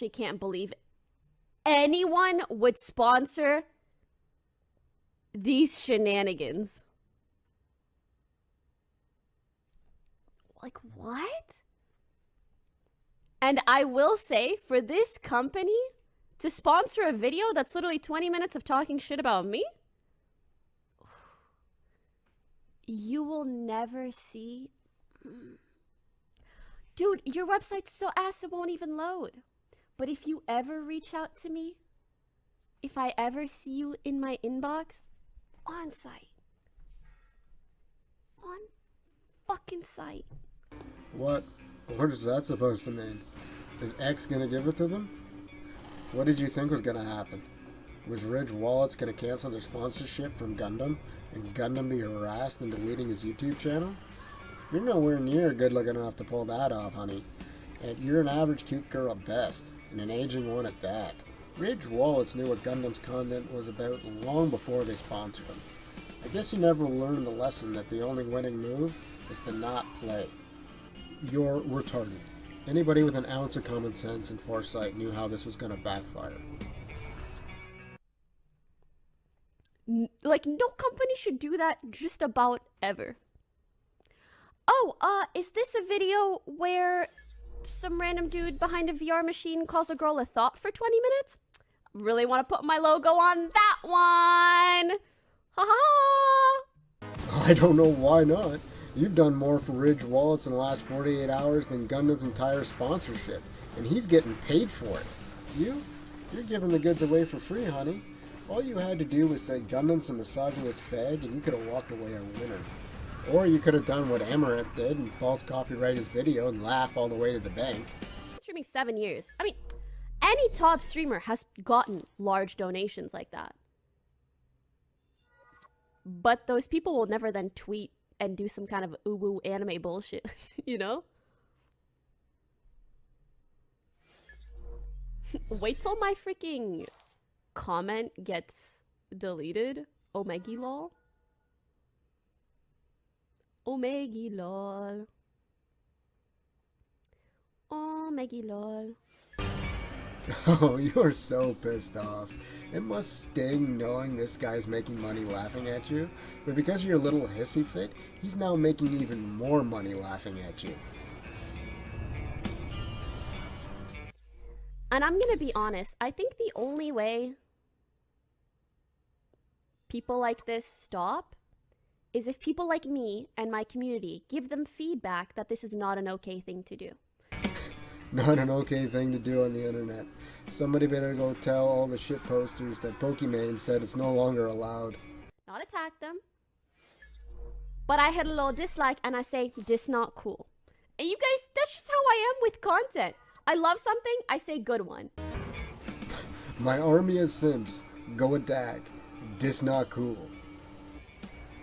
I can't believe anyone would sponsor these shenanigans. Like, what? And I will say, for this company to sponsor a video that's literally 20 minutes of talking shit about me, you will never see. Dude, your website's so ass it won't even load. But if you ever reach out to me, if I ever see you in my inbox, on site. On fucking site. What is that supposed to mean? Is X gonna give it to them? What did you think was gonna happen? Was Ridge Wallets gonna cancel their sponsorship from Gundam and Gundam be harassed into deleting his YouTube channel? You're nowhere near good looking enough to pull that off, honey. And you're an average cute girl at best, and an aging one at that. Ridge Wallets knew what Gundam's content was about long before they sponsored him. I guess you never learned the lesson that the only winning move is to not play. You're retarded. Anybody with an ounce of common sense and foresight knew how this was going to backfire. Like, no company should do that just about ever. Oh, is this a video where some random dude behind a VR machine calls a girl a thought for 20 minutes? Really want to put my logo on that one. Ha-ha! I don't know why not. You've done more for Ridge Wallets in the last 48 hours than Gundam's entire sponsorship, and he's getting paid for it. You're giving the goods away for free, honey. All you had to do was say Gundam's a misogynist fag, and you could have walked away a winner. Or you could have done what Amaranth did and false copyright his video and laugh all the way to the bank. Streaming 7 years. I mean, any top streamer has gotten large donations like that. But those people will never then tweet and do some kind of uwu anime bullshit, you know? Wait till my freaking comment gets deleted. Omegi lol. Omegi lol. Omegi lol. Oh, you're so pissed off. It must sting knowing this guy's making money laughing at you, but because of your little hissy fit, he's now making even more money laughing at you. And I'm gonna be honest, I think the only way people like this stop is if people like me and my community give them feedback that this is not an okay thing to do. Not an okay thing to do on the internet. Somebody better go tell all the shit posters that Pokimane said it's no longer allowed. Not attack them. But I hit a little dislike and I say, this not cool. And you guys, that's just how I am with content. I love something, I say good one. My army of Sims. Go attack. This not cool.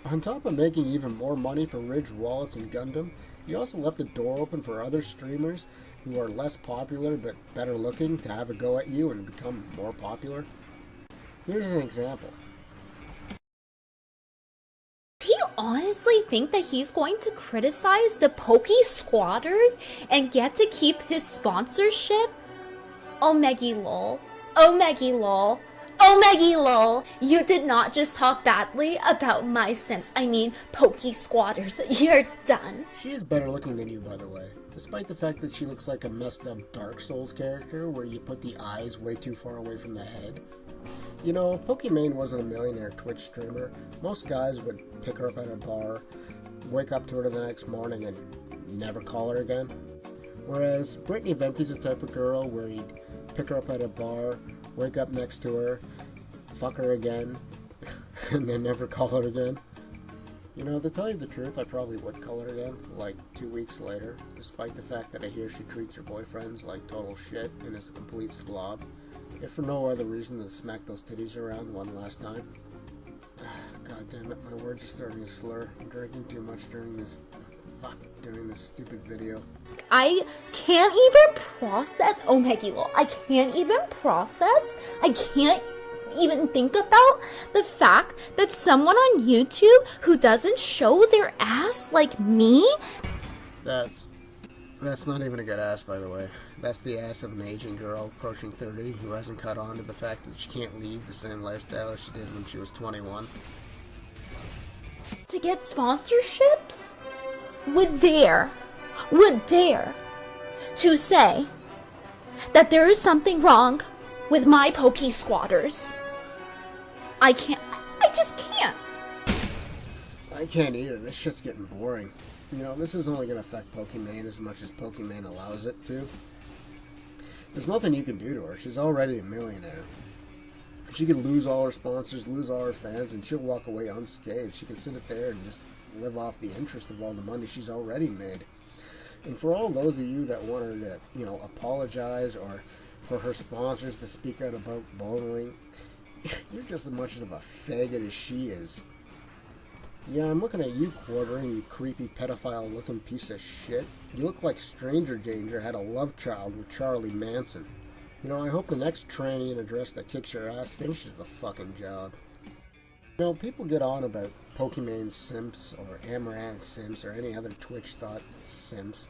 On top of making even more money for Ridge Wallets and Gundam, he also left the door open for other streamers who are less popular but better looking to have a go at you and become more popular. Here's an example. Do you honestly think that he's going to criticize the Poke Squatters and get to keep his sponsorship? Omegi lol. Omegi lol. Omegi lol. You did not just talk badly about my Sims. I mean, Poke Squatters. You're done. She is better looking than you, by the way. Despite the fact that she looks like a messed up Dark Souls character where you put the eyes way too far away from the head. You know, if Pokimane wasn't a millionaire Twitch streamer, most guys would pick her up at a bar, wake up to her the next morning and never call her again. Whereas Brittany Venti's the type of girl where you'd pick her up at a bar, wake up next to her, fuck her again, and then never call her again. You know, to tell you the truth, I probably would call her again, like 2 weeks later, despite the fact that I hear she treats her boyfriends like total shit and is a complete slob, if for no other reason than to smack those titties around one last time. God damn it, my words are starting to slur. I'm drinking too much during this stupid video. I can't even process Omegi lol. I can't even process. I can't even think about the fact that someone on YouTube who doesn't show their ass like me. That's not even a good ass, by the way. That's the ass of an aging girl approaching 30 who hasn't caught on to the fact that she can't leave the same lifestyle as she did when she was 21. To get sponsorships? Would dare to say that there is something wrong with my Poke Squatters. I just can't. I can't either. This shit's getting boring. You know, this is only going to affect Pokimane as much as Pokimane allows it to. There's nothing you can do to her. She's already a millionaire. She could lose all her sponsors, lose all her fans, and she'll walk away unscathed. She can sit it there and just live off the interest of all the money she's already made. And for all those of you that want her to, you know, apologize, or for her sponsors to speak out about bowling, you're just as much of a faggot as she is. Yeah, I'm looking at you, Quartering, you creepy pedophile-looking piece of shit. You look like Stranger Danger had a love child with Charlie Manson. You know, I hope the next tranny in a dress that kicks your ass finishes the fucking job. You know, people get on about Pokimane simps, or Amaranth simps, or any other Twitch Thot simps,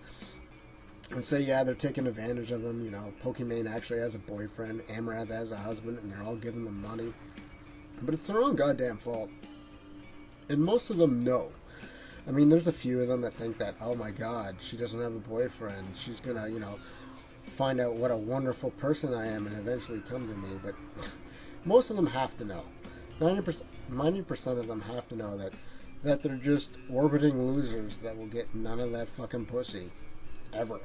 and say, yeah, they're taking advantage of them. You know, Pokimane actually has a boyfriend, Amaranth has a husband, and they're all giving them money. But it's their own goddamn fault. And most of them know. I mean, there's a few of them that think that, oh my god, she doesn't have a boyfriend. She's gonna, you know, find out what a wonderful person I am and eventually come to me. But most of them have to know. 90% of them have to know that they're just orbiting losers that will get none of that fucking pussy. Ever.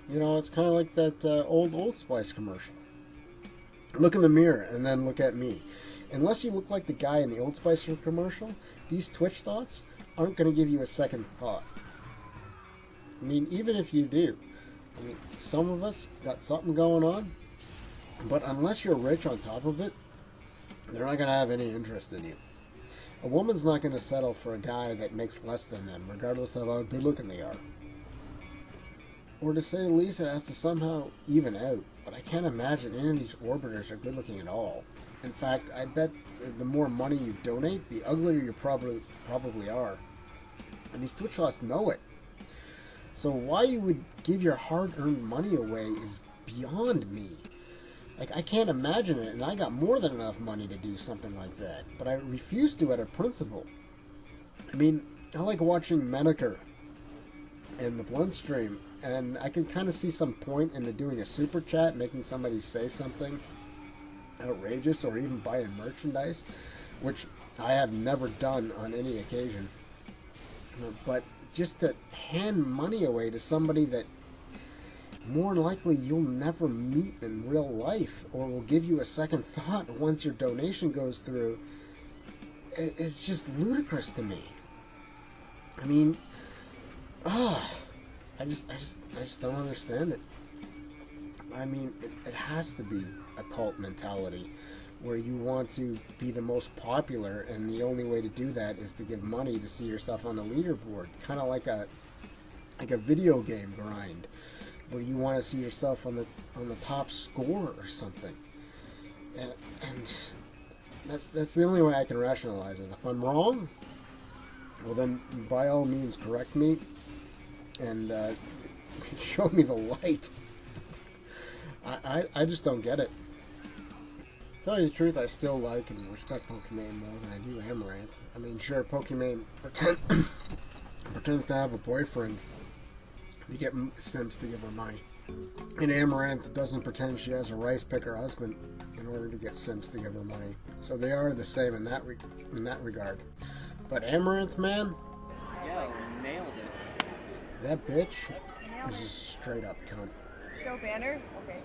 You know, it's kind of like that Old Spice commercial. Look in the mirror and then look at me. Unless you look like the guy in the Old Spice commercial, these Twitch thoughts aren't going to give you a second thought. I mean, even if you do. I mean, some of us got something going on, but unless you're rich on top of it, they're not going to have any interest in you. A woman's not going to settle for a guy that makes less than them, regardless of how good looking they are. Or to say the least, it has to somehow even out, but I can't imagine any of these orbiters are good looking at all. In fact, I bet the more money you donate, the uglier you probably are. And these Twitch thoughts know it. So why you would give your hard-earned money away is beyond me. Like, I can't imagine it, and I got more than enough money to do something like that. But I refuse to out of principle. I mean, I like watching Menaker and the Blunt stream, and I can kind of see some point into doing a super chat, making somebody say something outrageous, or even buying merchandise, which I have never done on any occasion. But just to hand money away to somebody that more likely you'll never meet in real life, or will give you a second thought once your donation goes through, it's just ludicrous to me. I mean, I just don't understand it. I mean, it has to be a cult mentality where you want to be the most popular, and the only way to do that is to give money to see yourself on the leaderboard, kind of like a video game grind, where you want to see yourself on the top score or something. And that's the only way I can rationalize it. If I'm wrong, well then by all means correct me and show me the light. I just don't get it. To tell you the truth, I still like and respect Pokimane more than I do Amaranth. I mean, sure, Pokimane pretends to have a boyfriend to get simps to give her money. And Amaranth doesn't pretend she has a rice picker husband in order to get simps to give her money. So they are the same in that regard. But Amaranth, man, Yeah, nailed it. that bitch is a straight up cunt. Show banner? Okay.